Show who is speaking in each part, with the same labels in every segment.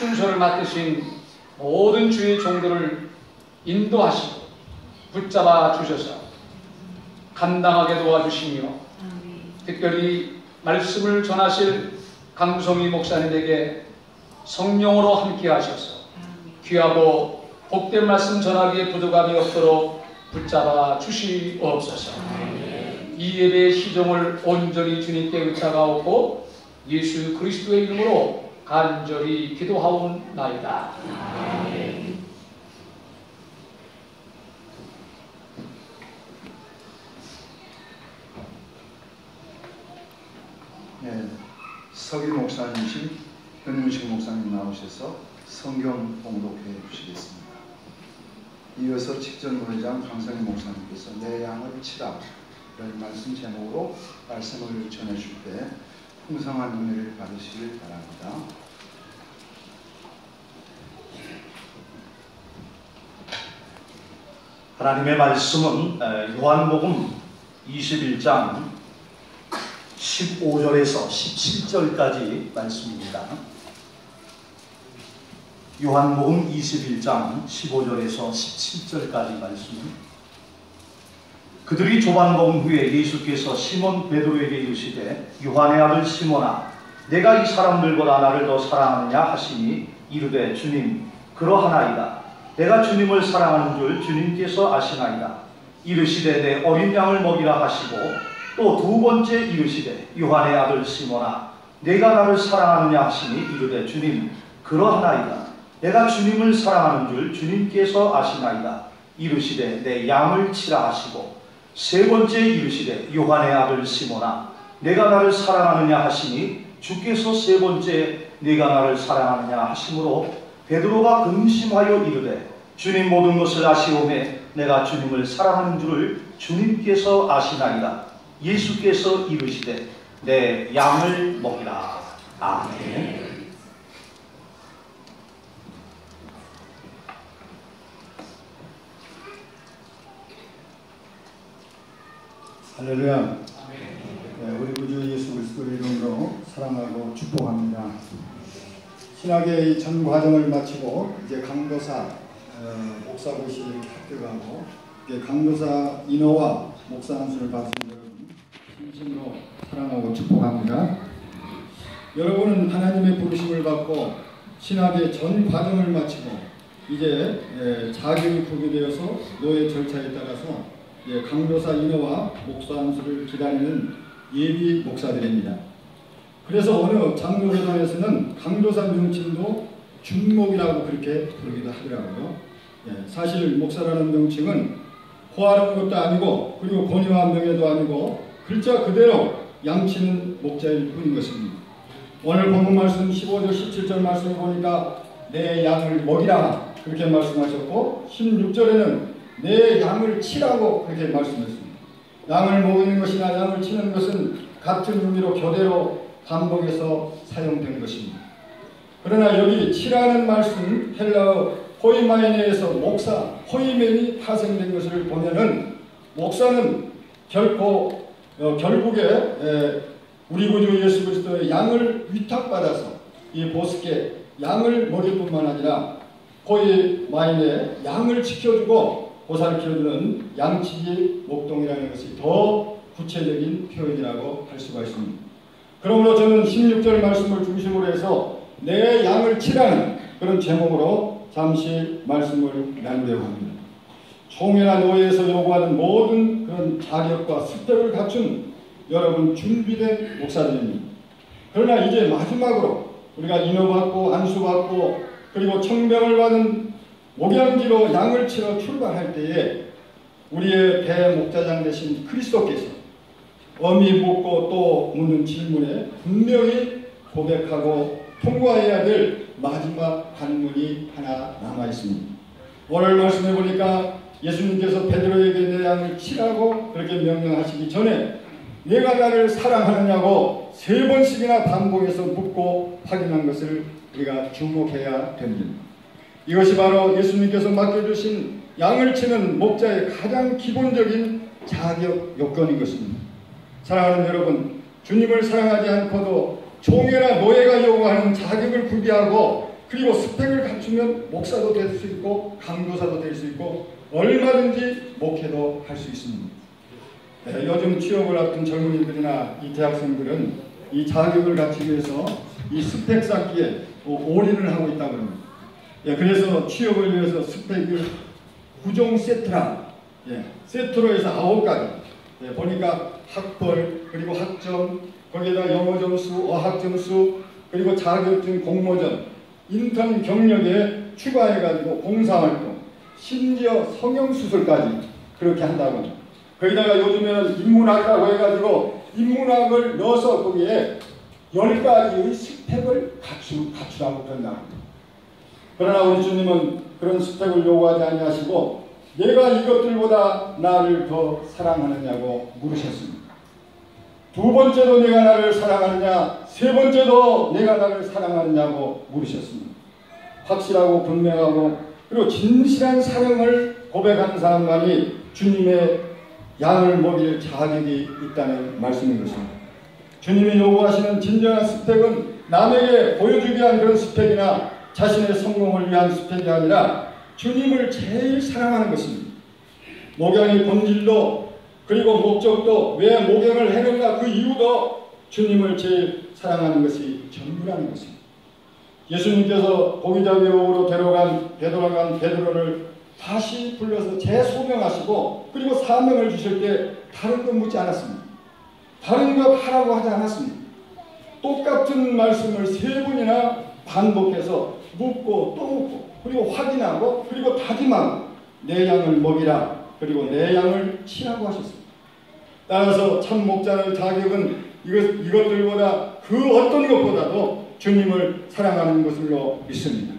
Speaker 1: 순서를 맡으신 모든 주의 종들을 인도하시고 붙잡아 주셔서 감당하게 도와주시며 특별히 말씀을 전하실 강성희 목사님에게 성령으로 함께 하셔서 귀하고 복된 말씀 전하기에 부족함이 없도록 붙잡아 주시옵소서. 이 예배의 시종을 온전히 주님께 의탁하옵고 예수 그리스도의 이름으로 간절히 기도하옵나이다.
Speaker 2: 네, 서기 목사님이신 현문식 목사님 나오셔서 성경 봉독해 주시겠습니다. 이어서 직전문회장 강성희 목사님께서 내 양을 치라 이런 말씀 제목으로 말씀을 전해줄 때 풍성한 은혜를 받으시길 바랍니다.
Speaker 3: 하나님의 말씀은 요한복음 21장 15절에서 17절까지 말씀입니다. 요한복음 21장 15절에서 17절까지 말씀. 그들이 조반봉 후에 예수께서 시몬 베드로에게 이르시되 요한의 아들 시몬아 내가 이 사람들보다 나를 더 사랑하느냐 하시니 이르되 주님 그러하나이다. 내가 주님을 사랑하는 줄 주님께서 아시나이다. 이르시되 내 어린 양을 먹이라 하시고 또 두 번째 이르시되 요한의 아들 시몬아 내가 나를 사랑하느냐 하시니 이르되 주님 그러하나이다. 내가 주님을 사랑하는 줄 주님께서 아시나이다. 이르시되 내 양을 치라 하시고 세 번째 이르시되 요한의 아들 시몬아 내가 나를 사랑하느냐 하시니 주께서 세 번째 네가 나를 사랑하느냐 하심으로 베드로가 근심하여 이르되 주님 모든 것을 아시오매 내가 주님을 사랑하는 줄을 주님께서 아시나이다. 예수께서 이르시되 내 양을 먹이라. 아멘.
Speaker 4: 할렐루야. 네, 우리 구주 예수 그리스도의 이름으로 사랑하고 축복합니다. 신학의 전 과정을 마치고 이제 강도사 목사고시를 합격하고 이제 강도사 인허와 목사 안수를 받으신 여러분 진심으로 사랑하고 축복합니다. 여러분은 하나님의 부르심을 받고 신학의 전 과정을 마치고 이제 자격이 부여되어서 노예 절차에 따라서 강도사 인허와 목사 안수를 기다리는 예비 목사들입니다. 그래서 어느 장로회관에서는 강도사 명칭도 중목이라고 그렇게 부르기도 하더라고요. 사실 목사라는 명칭은 호화로운 것도 아니고 그리고 권위한 명예도 아니고 글자 그대로 양치는 목자일 뿐인 것입니다. 오늘 본문 말씀 15절 17절 말씀을 보니까 내 양을 먹이라 그렇게 말씀하셨고 16절에는 내 양을 치라고 그렇게 말씀했습니다. 양을 먹이는 것이나 양을 치는 것은 같은 의미로 교대로 반복해서 사용된 것입니다. 그러나 여기 치라는 말씀 헬라어 호이마이네에서 목사, 호이멘이 파생된 것을 보면은 목사는 결국에 우리 구주 예수 그리스도의 양을 위탁받아서 이 보스께 양을 먹일 뿐만 아니라 호이마이네 양을 지켜주고 보살을 키워주는 양치기 목동이라는 것이 더 구체적인 표현이라고 할 수가 있습니다. 그러므로 저는 16절 말씀을 중심으로 해서 내 양을 치라는 그런 제목으로 잠시 말씀을 나누려고 합니다. 총회나 노예에서 요구하는 모든 그런 자격과 스펙을 갖춘 여러분 준비된 목사들입니다. 그러나 이제 마지막으로 우리가 인허받고 안수받고 그리고 청병을 받은 목양지로 양을 치러 출발할 때에 우리의 대목자장 되신 그리스도께서 엄히 묻고 또 묻는 질문에 분명히 고백하고 통과해야 될 마지막 관문이 하나 남아 있습니다. 오늘 말씀해 보니까 예수님께서 베드로에게 내 양을 치라고 그렇게 명령하시기 전에 내가 나를 사랑하느냐고 3번씩이나 반복해서 묻고 확인한 것을 우리가 주목해야 됩니다. 이것이 바로 예수님께서 맡겨주신 양을 치는 목자의 가장 기본적인 자격 요건인 것입니다. 사랑하는 여러분, 주님을 사랑하지 않고도 총회나 노예가 요구하는 자격을 구비하고 그리고 스펙을 갖추면 목사도 될 수 있고 강도사도 될 수 있고 얼마든지 목회도 할 수 있습니다. 네, 요즘 취업을 앞둔 젊은이들이나 이 대학생들은 이 자격을 갖추기 위해서 이 스펙 쌓기에 올인을 하고 있다고 합니다. 예, 그래서 취업을 위해서 스펙을 9종 세트라, 예, 세트로 해서 9가지. 예, 보니까 학벌, 그리고 학점, 거기에다 영어 점수, 어학 점수, 그리고 자격증, 공모전, 인턴 경력에 추가해가지고 봉사활동, 심지어 성형수술까지 그렇게 한다고 합니다. 거기다가 요즘에는 인문학이라고 해가지고 인문학을 넣어서 거기에 10가지의 스펙을 갖추라고 그런다고 합니다. 그러나 우리 주님은 그런 스펙을 요구하지 아니하시고 내가 이것들보다 나를 더 사랑하느냐고 물으셨습니다. 두 번째도 내가 나를 사랑하느냐, 세 번째도 내가 나를 사랑하느냐고 물으셨습니다. 확실하고 분명하고 그리고 진실한 사랑을 고백하는 사람만이 주님의 양을 먹일 자격이 있다는 말씀인 것입니다. 주님이 요구하시는 진정한 스펙은 남에게 보여주기 위한 그런 스펙이나 자신의 성공을 위한 스펙이 아니라 주님을 제일 사랑하는 것입니다. 목양의 본질도 그리고 목적도 왜 목양을 했는가 그 이유도 주님을 제일 사랑하는 것이 전부라는 것입니다. 예수님께서 고기잡이옥으로 데려간 베드로를 다시 불러서 재소명하시고 그리고 사명을 주실 때 다른 것 묻지 않았습니다. 다른 것 하라고 하지 않았습니다. 똑같은 말씀을 3번이나 반복해서 묻고 또 묻고 그리고 확인하고 그리고 다짐하고 내 양을 먹이라 그리고 내 양을 치라고 하셨습니다. 따라서 참 목자의 자격은 이것들보다 그 어떤 것보다도 주님을 사랑하는 것으로 믿습니다.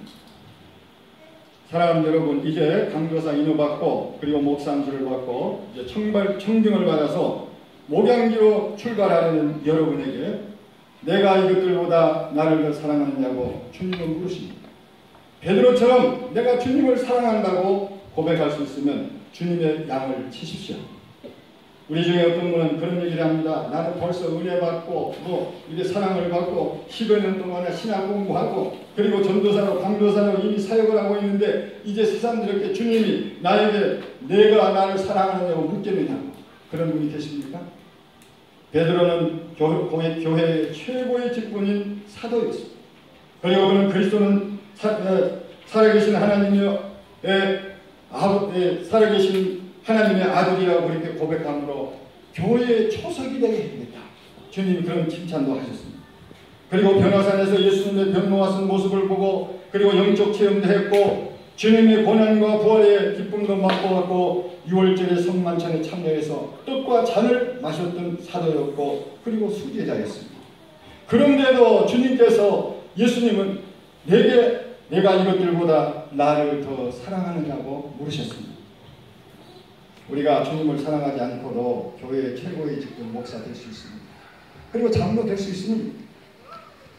Speaker 4: 사랑하는 여러분, 이제 강도사 인허받고 그리고 목상주를 받고 이제 청빙을 받아서 목양지로 출발하는 여러분에게 내가 이것들보다 나를 더 사랑하느냐고 주님은 물으십니다. 베드로처럼 내가 주님을 사랑한다고 고백할 수 있으면 주님의 양을 치십시오. 우리 중에 어떤 분은 그런 얘기를 합니다. 나는 벌써 은혜 받고 이제 사랑을 받고 10여 년 동안에 신학 공부하고 그리고 전도사로 강도사로 이미 사역을 하고 있는데 이제 세상스럽게 주님이 나에게 내가 나를 사랑하느냐고 묻겠느냐고 그런 분이 계십니까? 베드로는 교회의 최고의 직분인 사도였습니다. 그리고 그는 그리스도는 살아계신 하나님의 아들이라고 그렇게 고백함으로 교회의 초석이 되게 했다. 주님이 그런 칭찬도 하셨습니다. 그리고 변화산에서 예수님의 변모와 쓴 모습을 보고 그리고 영적 체험도 했고 주님의 고난과 부활의 기쁨도 맛보았고 6월절의 성만찬에 참여해서 떡과 잔을 마셨던 사도였고 그리고 수제자였습니다. 그런데도 주님께서 예수님은 내가 이것들보다 나를 더 사랑하느냐고 물으셨습니다. 우리가 주님을 사랑하지 않고도 교회의 최고의 직분 목사 될 수 있습니다. 그리고 장로 될 수 있습니다.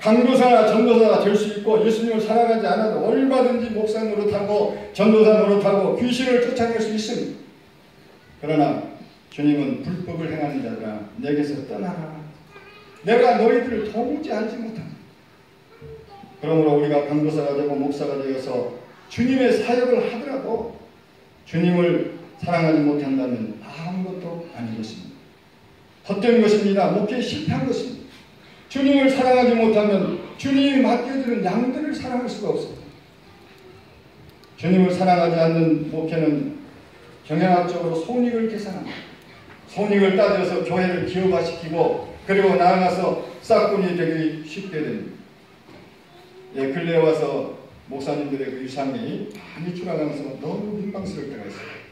Speaker 4: 강도사나 전도사가 될 수 있고 예수님을 사랑하지 않아도 얼마든지 목사 노릇하고 전도사 노릇하고 귀신을 쫓아낼 수 있습니다. 그러나 주님은 불법을 행하는 자들아 내게서 떠나라. 내가 너희들을 도무지 알지 못한다. 그러므로 우리가 강도사가 되고 목사가 되어서 주님의 사역을 하더라도 주님을 사랑하지 못한다면 아무것도 아닌 것입니다. 헛된 것입니다. 목회에 실패한 것입니다. 주님을 사랑하지 못하면 주님이 맡겨주는 양들을 사랑할 수가 없습니다. 주님을 사랑하지 않는 목회는 경영학적으로 손익을 계산합니다. 손익을 따져서 교회를 기업화시키고 그리고 나아가서 싹군이 되기 쉽게 됩니다. 근래에 와서 목사님들의 그 유산이 많이 추락하면서 너무 민망스러울 때가 있어요.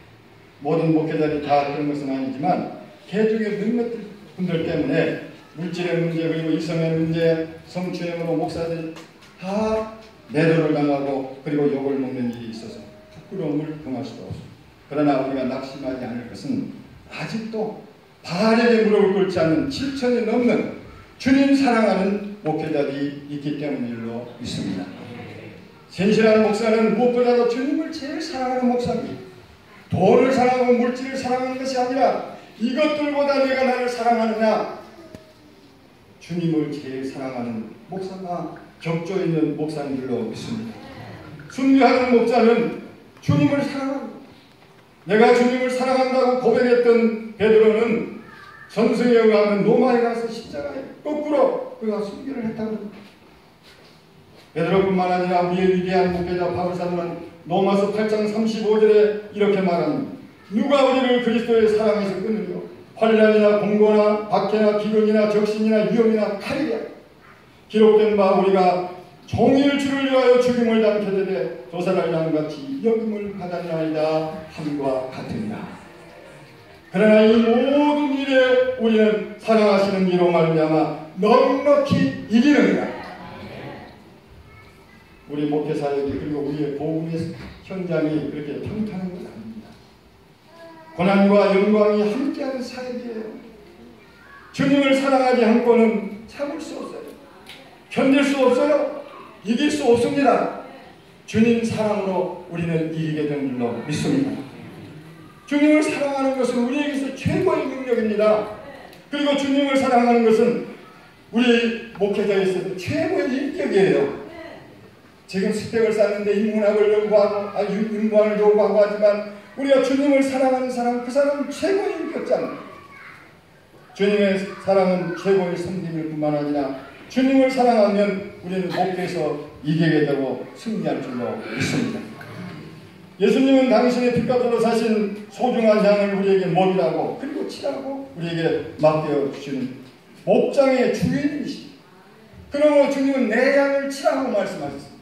Speaker 4: 모든 목회자들이 다 그런 것은 아니지만 개중의 몇몇 분들 때문에 물질의 문제 그리고 이성의 문제 성추행으로 목사들이 다 매도를 당하고 그리고 욕을 먹는 일이 있어서 부끄러움을 금할 수도 없습니다. 그러나 우리가 낙심하지 않을 것은 아직도 바알에게 무릎을 꿇지 않는 7천이 넘는 주님 사랑하는 목회자들이 있기 때문일로 믿습니다. 진실한 목사는 무엇보다도 주님을 제일 사랑하는 목사입니다. 돈을 사랑하고 물질을 사랑하는 것이 아니라 이것들보다 내가 나를 사랑하느냐 주님을 제일 사랑하는 목사가 격조 있는 목사님들로 믿습니다. 순교하는 목자는 주님을 사랑합니다. 내가 주님을 사랑한다고 고백했던 베드로는 전승에 의하면 로마에 가서 십자가에 거꾸로 그가 순교를 했다고 합니다. 베드로뿐만 아니라 우리의 위대한 목회자 바울사도는 로마서 8장 35절에 이렇게 말합니다. 누가 우리를 그리스도의 사랑에서 끊으며 환난이나 공고나 박해나 비극이나 적신이나 위험이나 칼이랴. 기록된 바 우리가 종일 주를 위하여 죽임을 당케 되되 도살할 양같이 여김을 받았나이다 함과 같으니라. 그러나 이 모든 일에 우리는 사랑하시는 이로 말미암아 넉넉히 이기느니라. 우리 목회 사역이 그리고 우리의 복음의 현장이 그렇게 평탄한 것 아닙니다. 고난과 영광이 함께하는 사역이에요. 주님을 사랑하지 않고는 참을 수 없어요. 견딜 수 없어요. 이길 수 없습니다. 주님 사랑으로 우리는 이기게 되는 줄로 믿습니다. 주님을 사랑하는 것은 우리에게서 최고의 능력입니다. 그리고 주님을 사랑하는 것은 우리 목회자에 있어서 최고의 인격이에요. 지금 스펙을 쌓는데 인문학을 연구하고 인문학을 요구하고 하지만 우리가 주님을 사랑하는 사람, 그 사람은 최고의 인격자입니다. 주님의 사랑은 최고의 섬김일 뿐만 아니라 주님을 사랑하면 우리는 목회에서 이기게 되고 승리할 줄로 믿습니다. 예수님은 당신의 핏값으로 사신 소중한 양을 우리에게 먹이라고 그리고 치라고 우리에게 맡겨 주시는 목장의 주인이십니다. 그러므로 주님은 내 양을 치라고 말씀하셨습니다.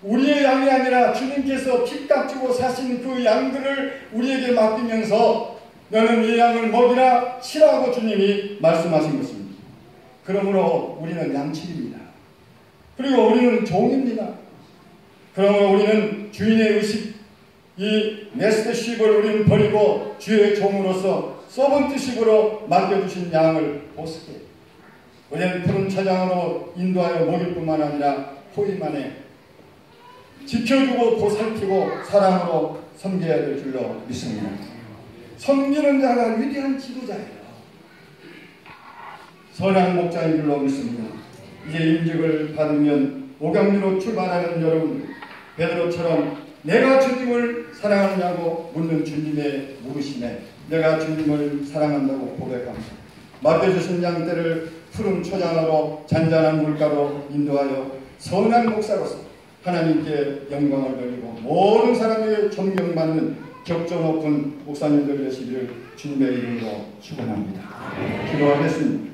Speaker 4: 우리의 양이 아니라 주님께서 핏값 주고 사신 그 양들을 우리에게 맡기면서 너는 이 양을 먹이라 치라고 주님이 말씀하신 것입니다. 그러므로 우리는 양치입니다. 그리고 우리는 종입니다. 그러므로 우리는 주인의 의식, 이 메스터십을 우리는 버리고 주의 종으로서 서번트십으로 맡겨주신 양을 보스게 우리는 푸른 차장으로 인도하여 먹일 뿐만 아니라 호의만에 지켜주고 보살피고 사랑으로 섬겨야 될 줄로 믿습니다. 섬기는 자가 위대한 지도자예요. 선한 목자인 줄로 믿습니다. 이제 임직을 받으면 오경리로 출발하는 여러분, 베드로처럼 내가 주님을 사랑하느냐고 묻는 주님의 물으심에 내가 주님을 사랑한다고 고백합니다. 맡겨주신 양떼를 푸른 초장으로 잔잔한 물가로 인도하여 선한 목사로서 하나님께 영광을 돌리고 모든 사람에게 존경받는 격조 높은 목사님들 되시기를 주님의 이름으로 축원합니다. 기도하겠습니다.